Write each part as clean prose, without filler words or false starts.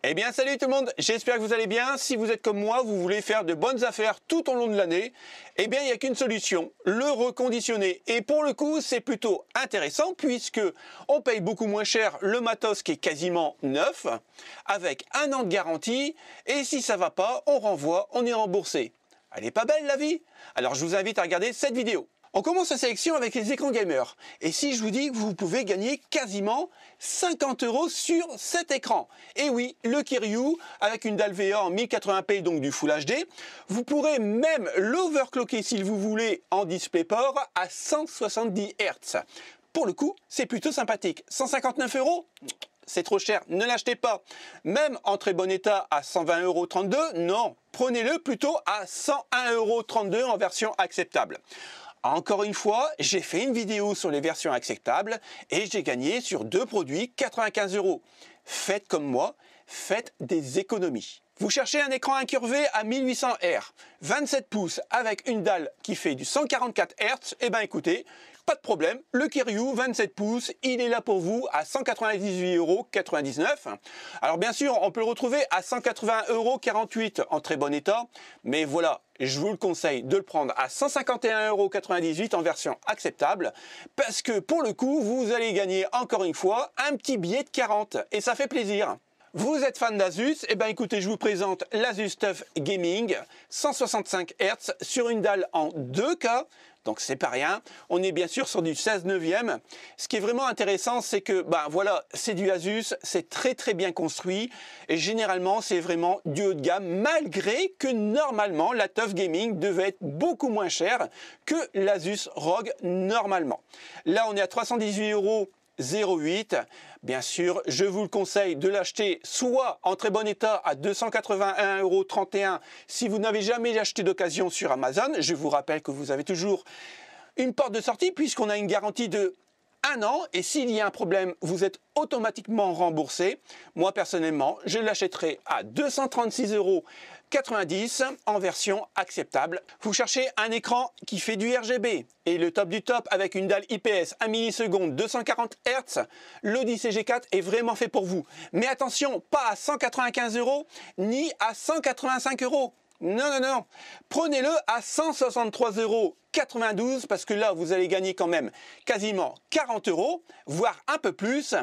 Eh bien salut tout le monde, j'espère que vous allez bien. Si vous êtes comme moi, vous voulez faire de bonnes affaires tout au long de l'année, eh bien il n'y a qu'une solution, le reconditionner. Et pour le coup, c'est plutôt intéressant puisque on paye beaucoup moins cher le matos qui est quasiment neuf, avec 1 an de garantie, et si ça va pas, on renvoie, on est remboursé. Elle est pas belle la vie? Alors je vous invite à regarder cette vidéo. On commence la sélection avec les écrans gamer. Et si je vous dis que vous pouvez gagner quasiment 50 € sur cet écran. Et oui, le Kiryu, avec une dalle VA en 1080p, donc du Full HD, vous pourrez même l'overclocker si vous voulez en DisplayPort à 170 Hz. Pour le coup, c'est plutôt sympathique. 159 €? C'est trop cher, ne l'achetez pas. Même en très bon état à 120,32 €, non, prenez-le plutôt à 101,32 € en version acceptable. Encore une fois, j'ai fait une vidéo sur les versions acceptables et j'ai gagné sur 2 produits 95 €. Faites comme moi, faites des économies. Vous cherchez un écran incurvé à 1800 Hz, 27 pouces avec une dalle qui fait du 144 Hz, eh bien écoutez, pas de problème, le Kiryu 27 pouces, il est là pour vous à 198,99 €. Alors bien sûr, on peut le retrouver à 180,48 € en très bon état, mais voilà, je vous le conseille de le prendre à 151,98 € en version acceptable, parce que pour le coup, vous allez gagner encore une fois un petit billet de 40, et ça fait plaisir. Vous êtes fan d'Asus? Eh bien écoutez, je vous présente l'Asus TUF Gaming 165 Hz sur une dalle en 2K. Donc c'est pas rien, on est bien sûr sur du 16/9. Ce qui est vraiment intéressant, c'est que voilà, c'est du Asus, c'est très bien construit et généralement c'est vraiment du haut de gamme, malgré que normalement la TUF Gaming devait être beaucoup moins chère que l'Asus ROG normalement. Là on est à 318,08 €. Bien sûr, je vous le conseille de l'acheter soit en très bon état à 281,31 € si vous n'avez jamais acheté d'occasion sur Amazon. Je vous rappelle que vous avez toujours une porte de sortie puisqu'on a une garantie de 1 an et s'il y a un problème, vous êtes automatiquement remboursé. Moi personnellement, je l'achèterai à 236,90 € en version acceptable. Vous cherchez un écran qui fait du RGB et le top du top avec une dalle IPS 1 milliseconde 240 Hz, l'Odyssey G4 est vraiment fait pour vous. Mais attention, pas à 195 € ni à 185 €. Non. Prenez-le à 163,92 € parce que là, vous allez gagner quand même quasiment 40 €, voire un peu plus.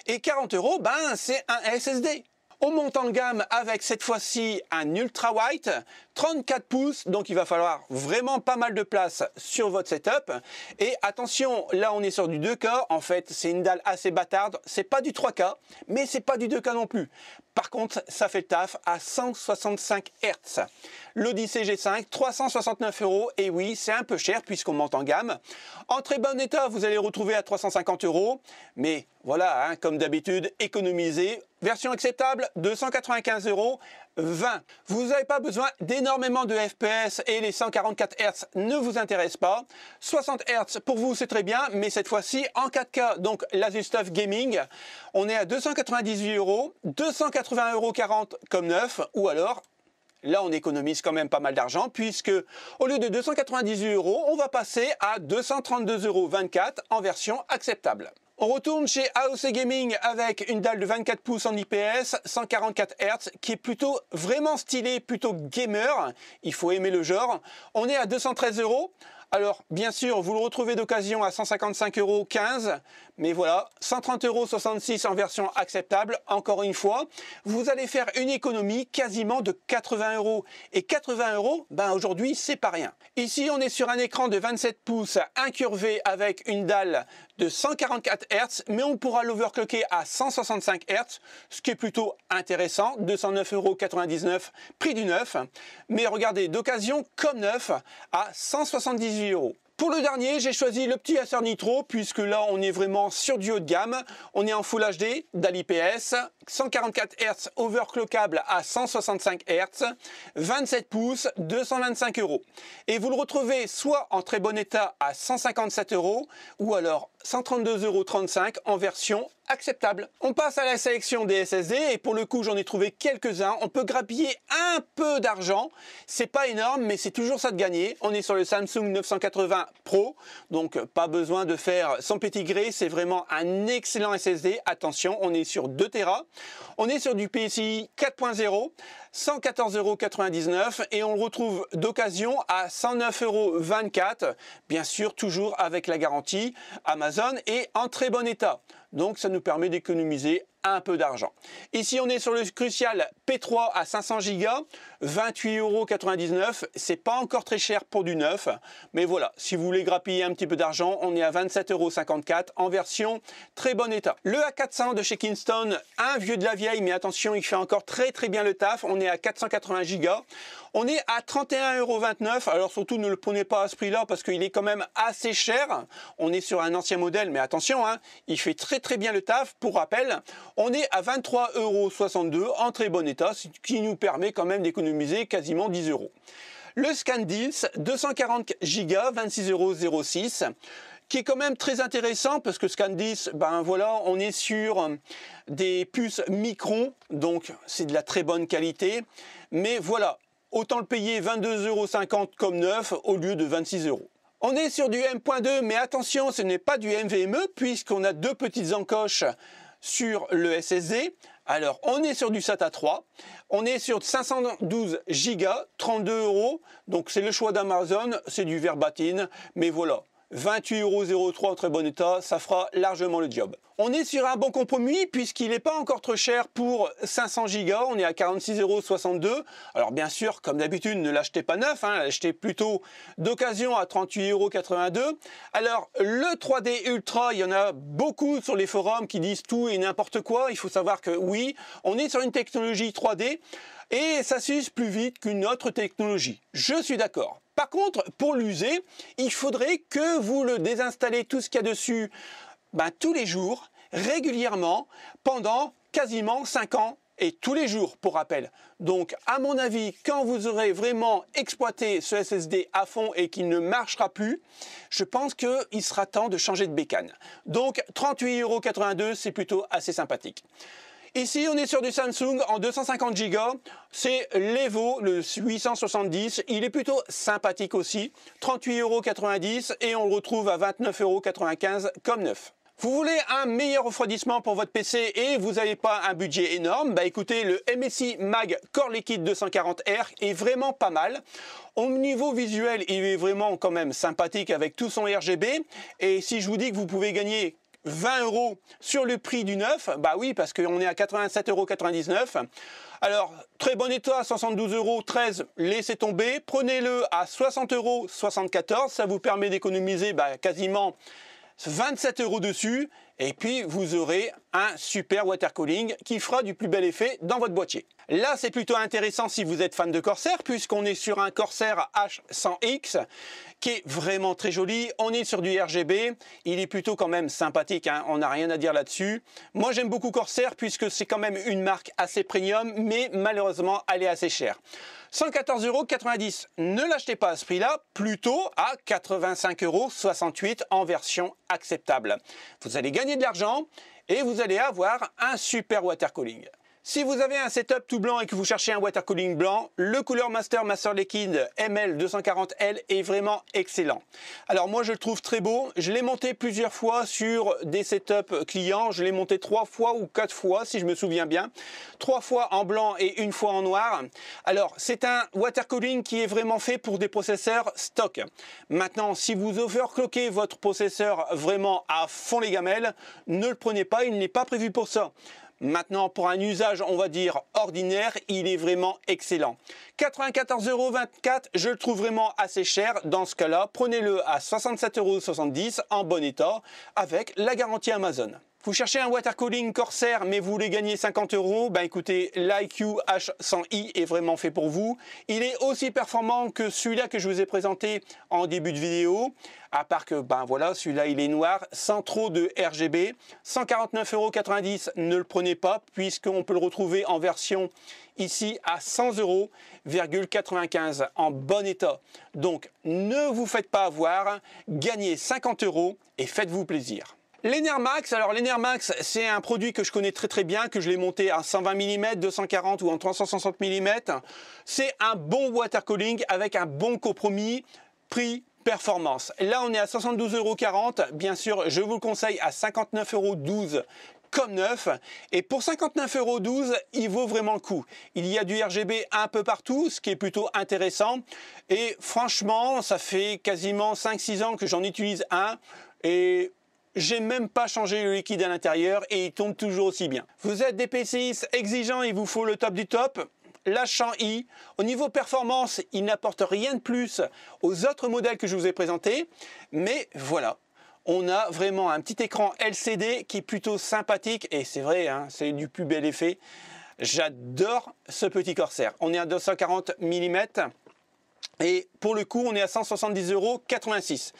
Et 40 €, c'est un SSD. On monte en gamme avec cette fois-ci un Ultra Wide, 34 pouces, donc il va falloir vraiment pas mal de place sur votre setup. Et attention, là on est sur du 2K, en fait c'est une dalle assez bâtarde, c'est pas du 3K, mais c'est pas du 2K non plus. Par contre, ça fait le taf à 165 Hz. L'Odyssey G5, 369 €, et oui, c'est un peu cher puisqu'on monte en gamme. En très bon état, vous allez retrouver à 350 €, mais voilà, comme d'habitude, économisez. Version acceptable, 295,20 €. Vous n'avez pas besoin d'énormément de FPS et les 144 Hz ne vous intéressent pas. 60 Hz pour vous c'est très bien, mais cette fois-ci en 4K, donc l'Asus TUF Gaming, on est à 298 €, 280,40 € comme neuf, ou alors là, on économise quand même pas mal d'argent puisque au lieu de 298 €, on va passer à 232,24 € en version acceptable. On retourne chez AOC Gaming avec une dalle de 24 pouces en IPS, 144 Hz, qui est plutôt vraiment stylé, plutôt gamer. Il faut aimer le genre. On est à 213 €. Alors, bien sûr, vous le retrouvez d'occasion à 155,15 €, mais voilà, 130,66 € en version acceptable. Encore une fois, vous allez faire une économie quasiment de 80 €. Et 80 €, aujourd'hui, c'est pas rien. Ici, on est sur un écran de 27 pouces incurvé avec une dalle de 144 Hz, mais on pourra l'overclocker à 165 Hz, ce qui est plutôt intéressant, 209,99 €, prix du neuf. Mais regardez, d'occasion comme neuf, à 178 €. Pour le dernier, j'ai choisi le petit Acer Nitro, puisque là, on est vraiment sur du haut de gamme. On est en Full HD, dalle IPS, 144 Hz overclockable à 165 Hz, 27 pouces, 225 €. Et vous le retrouvez soit en très bon état à 157 €, ou alors 132,35 € en version acceptable. On passe à la sélection des SSD et pour le coup j'en ai trouvé quelques-uns. On peut grappiller un peu d'argent, c'est pas énorme mais c'est toujours ça de gagner. On est sur le Samsung 980 Pro, donc pas besoin de faire son petit gré, c'est vraiment un excellent SSD. Attention, on est sur 2 Tera. On est sur du PCI 4.0, 114,99 € et on le retrouve d'occasion à 109,24 €, bien sûr toujours avec la garantie Amazon et en très bon état. Donc ça nous permet d'économiser un peu d'argent. Ici on est sur le Crucial P3 à 500 Go, 28,99 €. C'est pas encore très cher pour du neuf, mais voilà, si vous voulez grappiller un petit peu d'argent, on est à 27,54 € en version très bon état. Le A400 de chez Kingston, un vieux de la vieille, mais attention, il fait encore très bien le taf. On est à 480 Go. On est à 31,29 €. Alors surtout ne le prenez pas à ce prix-là parce qu'il est quand même assez cher. On est sur un ancien modèle, mais attention, hein, il fait très bien le taf. Pour rappel, on est à 23,62 € en très bon état, ce qui nous permet quand même d'économiser quasiment 10 €. Le ScanDisk, 240 Go, 26,06 €, qui est quand même très intéressant parce que ScanDisk, ben voilà, on est sur des puces Micron, donc c'est de la très bonne qualité. Mais voilà, autant le payer 22,50 € comme neuf au lieu de 26 €. On est sur du M.2, mais attention, ce n'est pas du NVMe puisqu'on a deux petites encoches sur le SSD. Alors, on est sur du SATA 3, on est sur 512 Go, 32 €, donc c'est le choix d'Amazon, c'est du verbatim, mais voilà. 28,03 € en très bon état, ça fera largement le job. On est sur un bon compromis puisqu'il n'est pas encore trop cher pour 500 Go, on est à 46,62 €. Alors bien sûr, comme d'habitude, ne l'achetez pas neuf, hein, l'achetez plutôt d'occasion à 38,82 €. Alors le 3D Ultra, il y en a beaucoup sur les forums qui disent tout et n'importe quoi. Il faut savoir que oui, on est sur une technologie 3D et ça s'use plus vite qu'une autre technologie. Je suis d'accord. Par contre, pour l'user, il faudrait que vous le désinstallez tout ce qu'il y a dessus tous les jours, régulièrement, pendant quasiment 5 ans et tous les jours, pour rappel. Donc, à mon avis, quand vous aurez vraiment exploité ce SSD à fond et qu'il ne marchera plus, je pense qu'il sera temps de changer de bécane. Donc, 38,82 €, c'est plutôt assez sympathique. Ici, on est sur du Samsung en 250 Go, c'est l'Evo, le 870, il est plutôt sympathique aussi, 38,90 € et on le retrouve à 29,95 € comme neuf. Vous voulez un meilleur refroidissement pour votre PC et vous n'avez pas un budget énorme, écoutez, le MSI Mag Core Liquid 240R est vraiment pas mal. Au niveau visuel, il est vraiment quand même sympathique avec tout son RGB et si je vous dis que vous pouvez gagner 20 € sur le prix du neuf, oui, parce qu'on est à 87,99 €. Alors, très bon état, 72,13 €, laissez tomber. Prenez-le à 60,74 €, ça vous permet d'économiser quasiment 27 € dessus. Et puis, vous aurez un super water cooling qui fera du plus bel effet dans votre boîtier. Là, c'est plutôt intéressant si vous êtes fan de Corsair, puisqu'on est sur un Corsair H100X qui est vraiment très joli. On est sur du RGB, il est plutôt quand même sympathique, hein, on n'a rien à dire là-dessus. Moi, j'aime beaucoup Corsair puisque c'est quand même une marque assez premium, mais malheureusement, elle est assez chère. 114,90 €, ne l'achetez pas à ce prix-là, plutôt à 85,68 € en version acceptable. Vous allez gagner de l'argent et vous allez avoir un super water cooling. Si vous avez un setup tout blanc et que vous cherchez un water cooling blanc, le Cooler Master Liquid ML240L est vraiment excellent. Alors moi je le trouve très beau, je l'ai monté plusieurs fois sur des setups clients, je l'ai monté 3 fois ou 4 fois si je me souviens bien, 3 fois en blanc et 1 fois en noir. Alors c'est un water cooling qui est vraiment fait pour des processeurs stock. Maintenant si vous overclockez votre processeur vraiment à fond les gamelles, ne le prenez pas, il n'est pas prévu pour ça. Maintenant, pour un usage, on va dire, ordinaire, il est vraiment excellent. 94,24 €, je le trouve vraiment assez cher. Dans ce cas-là, prenez-le à 67,70 € en bon état avec la garantie Amazon. Vous cherchez un water cooling Corsair mais vous voulez gagner 50 €, écoutez, l'IQ H100i est vraiment fait pour vous. Il est aussi performant que celui-là que je vous ai présenté en début de vidéo, à part que voilà, celui-là il est noir, sans trop de RGB. 149,90 €, ne le prenez pas puisqu'on peut le retrouver en version ici à 100,95 € en bon état. Donc ne vous faites pas avoir, gagnez 50 € et faites-vous plaisir. L'Enermax, alors l'Enermax c'est un produit que je connais très bien, que je l'ai monté à 120 mm, 240 ou en 360 mm. C'est un bon water cooling avec un bon compromis prix-performance. Là on est à 72,40 €, bien sûr je vous le conseille à 59,12 € comme neuf. Et pour 59,12 €, il vaut vraiment le coup. Il y a du RGB un peu partout, ce qui est plutôt intéressant. Et franchement, ça fait quasiment 5-6 ans que j'en utilise un. Et j'ai même pas changé le liquide à l'intérieur et il tombe toujours aussi bien. Vous êtes des PCistes exigeants, il vous faut le top du top. La Shan-Yi, au niveau performance, il n'apporte rien de plus aux autres modèles que je vous ai présentés. Mais voilà, on a vraiment un petit écran LCD qui est plutôt sympathique. Et c'est vrai, hein, c'est du plus bel effet. J'adore ce petit Corsair. On est à 240 mm. Et pour le coup, on est à 170,86 €.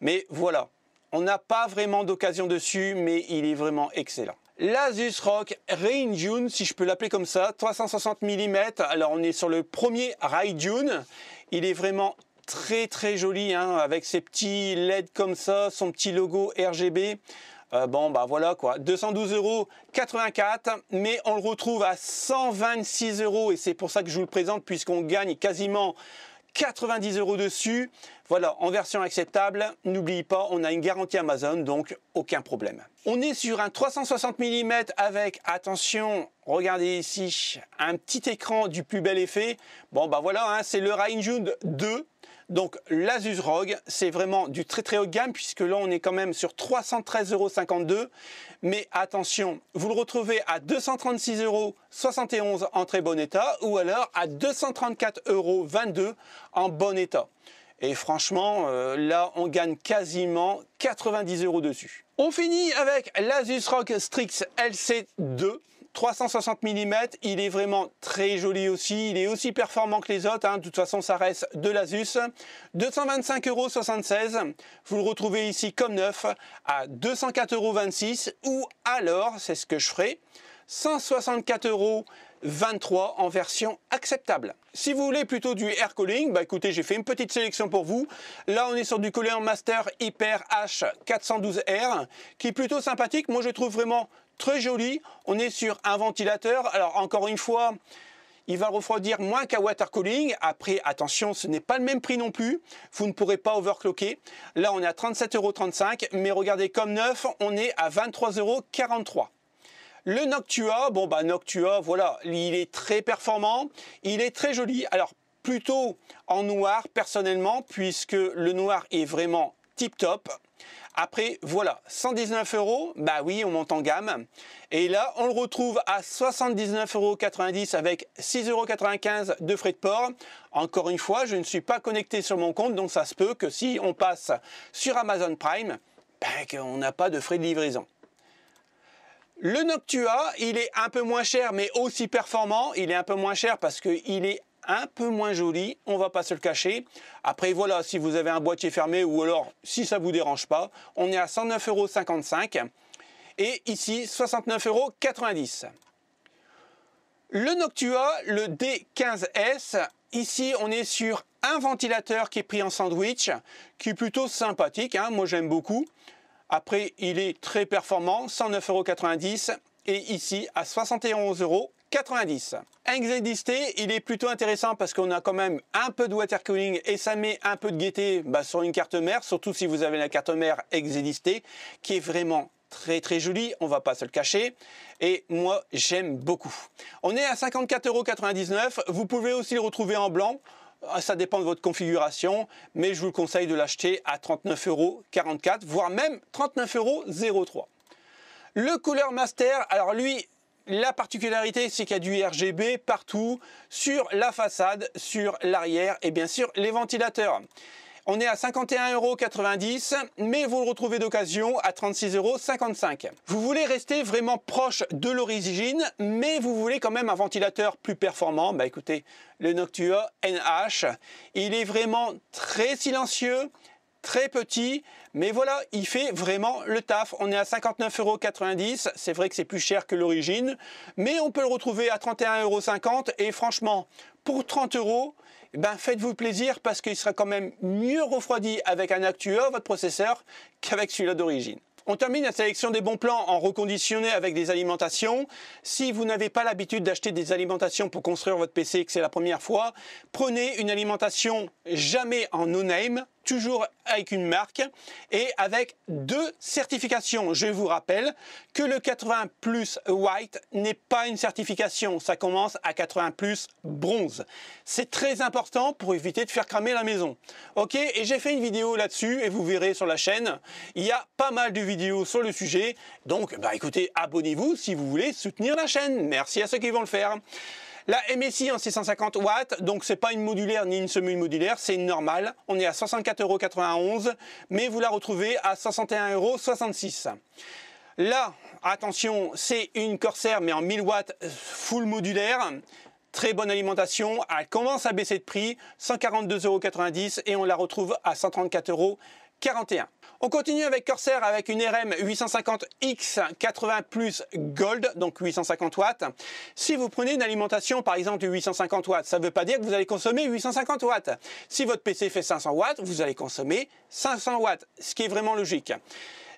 Mais voilà, on n'a pas vraiment d'occasion dessus, mais il est vraiment excellent. L'Asus ROG Raijun, si je peux l'appeler comme ça, 360 mm. Alors on est sur le premier Raijun. Il est vraiment très très joli, hein, avec ses petits LED comme ça, son petit logo RGB. Bon bah voilà quoi, 212,84 €, mais on le retrouve à 126 € et c'est pour ça que je vous le présente, puisqu'on gagne quasiment 90 € dessus. Voilà, en version acceptable. N'oubliez pas, on a une garantie Amazon, donc aucun problème. On est sur un 360 mm avec, attention, regardez ici, un petit écran du plus bel effet. Bon, bah voilà, hein, c'est le Raijun 2. Donc l'Asus ROG, c'est vraiment du très très haut de gamme, puisque là on est quand même sur 313,52 €. Mais attention, vous le retrouvez à 236,71 € en très bon état, ou alors à 234,22 € en bon état. Et franchement, là on gagne quasiment 90 € dessus. On finit avec l'Asus ROG Strix LC2. 360 mm, il est vraiment très joli aussi, il est aussi performant que les autres, hein. De toute façon ça reste de l'Asus. 225,76 €, vous le retrouvez ici comme neuf à 204,26 € ou alors, c'est ce que je ferai, 164,23 € en version acceptable. Si vous voulez plutôt du air cooling, bah écoutez, j'ai fait une petite sélection pour vous. Là, on est sur du Cooler Master Hyper H412R qui est plutôt sympathique. Moi, je trouve vraiment très joli. On est sur un ventilateur. Alors, encore une fois, il va refroidir moins qu'un water cooling. Après, attention, ce n'est pas le même prix non plus. Vous ne pourrez pas overclocker. Là, on est à 37,35 €. Mais regardez, comme neuf, on est à 23,43 €. Le Noctua, bon bah Noctua, voilà, il est très performant, il est très joli. Alors plutôt en noir personnellement, puisque le noir est vraiment tip top. Après voilà, 119 €, bah oui, on monte en gamme. Et là, on le retrouve à 79,90 € avec 6,95 € de frais de port. Encore une fois, je ne suis pas connecté sur mon compte, donc ça se peut que si on passe sur Amazon Prime, bah, qu'on n'a pas de frais de livraison. Le Noctua, il est un peu moins cher, mais aussi performant. Il est un peu moins cher parce qu'il est un peu moins joli, on va pas se le cacher. Après, voilà, si vous avez un boîtier fermé ou alors si ça vous dérange pas, on est à 109,55 € et ici 69,90 €. Le Noctua, le D15S, ici on est sur un ventilateur qui est pris en sandwich, qui est plutôt sympathique, hein, moi j'aime beaucoup. Après, il est très performant, 109,90 € et ici à 71,90 €. XZST, il est plutôt intéressant parce qu'on a quand même un peu de water cooling et ça met un peu de gaieté sur une carte mère, surtout si vous avez la carte mère XZST qui est vraiment très très jolie, on va pas se le cacher. Et moi, j'aime beaucoup. On est à 54,99 €. Vous pouvez aussi le retrouver en blanc. Ça dépend de votre configuration, mais je vous le conseille de l'acheter à 39,44 €, voire même 39,03 €. Le Cooler Master, alors lui, la particularité, c'est qu'il y a du RGB partout, sur la façade, sur l'arrière et bien sûr les ventilateurs. On est à 51,90 €, mais vous le retrouvez d'occasion à 36,55 €. Vous voulez rester vraiment proche de l'origine, mais vous voulez quand même un ventilateur plus performant. Bah écoutez, le Noctua NH, il est vraiment très silencieux, très petit, mais voilà, il fait vraiment le taf. On est à 59,90 €, c'est vrai que c'est plus cher que l'origine, mais on peut le retrouver à 31,50 € et franchement, pour 30 €, ben faites-vous plaisir parce qu'il sera quand même mieux refroidi avec un Noctua, votre processeur, qu'avec celui-là d'origine. On termine la sélection des bons plans en reconditionné avec des alimentations. Si vous n'avez pas l'habitude d'acheter des alimentations pour construire votre PC et que c'est la première fois, prenez une alimentation jamais en no-name, toujours avec une marque et avec 2 certifications. Je vous rappelle que le 80 plus white n'est pas une certification, ça commence à 80 plus bronze. C'est très important pour éviter de faire cramer la maison. Ok, et j'ai fait une vidéo là-dessus et vous verrez sur la chaîne, il y a pas mal de vidéos sur le sujet. Donc écoutez, abonnez-vous si vous voulez soutenir la chaîne. Merci à ceux qui vont le faire. La MSI en 650 watts, donc c'est pas une modulaire ni une semi-modulaire, c'est une normale. On est à 64,91 €, mais vous la retrouvez à 61,66 €. Là, attention, c'est une Corsair mais en 1000 watts full modulaire. Très bonne alimentation, elle commence à baisser de prix, 142,90 € et on la retrouve à 134,41 €. On continue avec Corsair avec une RM 850X 80 plus Gold, donc 850 watts. Si vous prenez une alimentation par exemple de 850 watts, ça ne veut pas dire que vous allez consommer 850 watts. Si votre PC fait 500 watts, vous allez consommer 500 watts, ce qui est vraiment logique.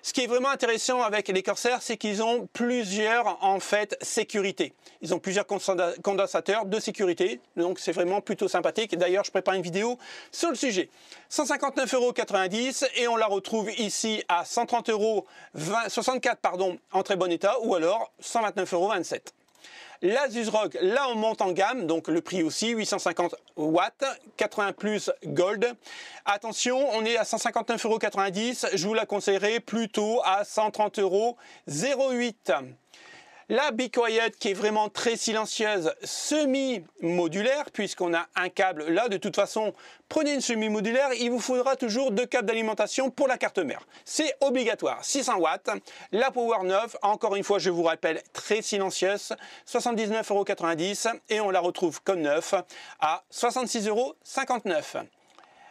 Ce qui est vraiment intéressant avec les Corsair, c'est qu'ils ont plusieurs en fait sécurités. Ils ont plusieurs condensateurs de sécurité, donc c'est vraiment plutôt sympathique. D'ailleurs, je prépare une vidéo sur le sujet. 159,90 € et on la retrouve ici à 130,64 € en très bon état ou alors 129,27 €. L'Asus ROG, là on monte en gamme, donc le prix aussi, 850 watts, 80 plus Gold. Attention, on est à 159,90 €, je vous la conseillerais plutôt à 130,08 €. La Be Quiet qui est vraiment très silencieuse, semi-modulaire, puisqu'on a un câble là. De toute façon, prenez une semi-modulaire, il vous faudra toujours 2 câbles d'alimentation pour la carte mère. C'est obligatoire, 600 watts. La Power 9, encore une fois, je vous rappelle, très silencieuse, 79,90 € et on la retrouve comme neuf à 66,59 €.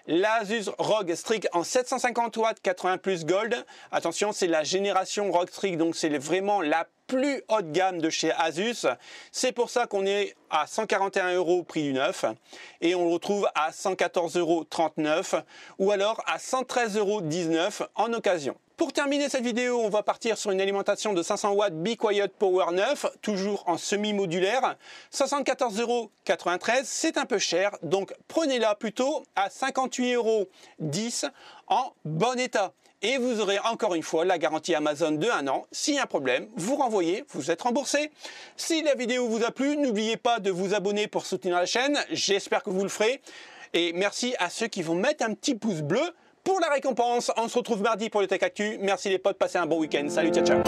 L'Asus ROG Strix en 750 watts 80 plus Gold. Attention, c'est la génération ROG Strix, donc c'est vraiment la plus haute gamme de chez Asus. C'est pour ça qu'on est à 141 € prix du neuf et on le retrouve à 114,39 € ou alors à 113,19 € en occasion. Pour terminer cette vidéo, on va partir sur une alimentation de 500 watts Be Quiet Power 9, toujours en semi-modulaire, 74,93 €, c'est un peu cher, donc prenez-la plutôt à 58,10 € en bon état. Et vous aurez encore une fois la garantie Amazon de 1 an. S'il y a un problème, vous renvoyez, vous êtes remboursé. Si la vidéo vous a plu, n'oubliez pas de vous abonner pour soutenir la chaîne, j'espère que vous le ferez. Et merci à ceux qui vont mettre un petit pouce bleu pour la récompense. On se retrouve mardi pour le Tech Actu. Merci les potes, passez un bon week-end. Salut, ciao, ciao.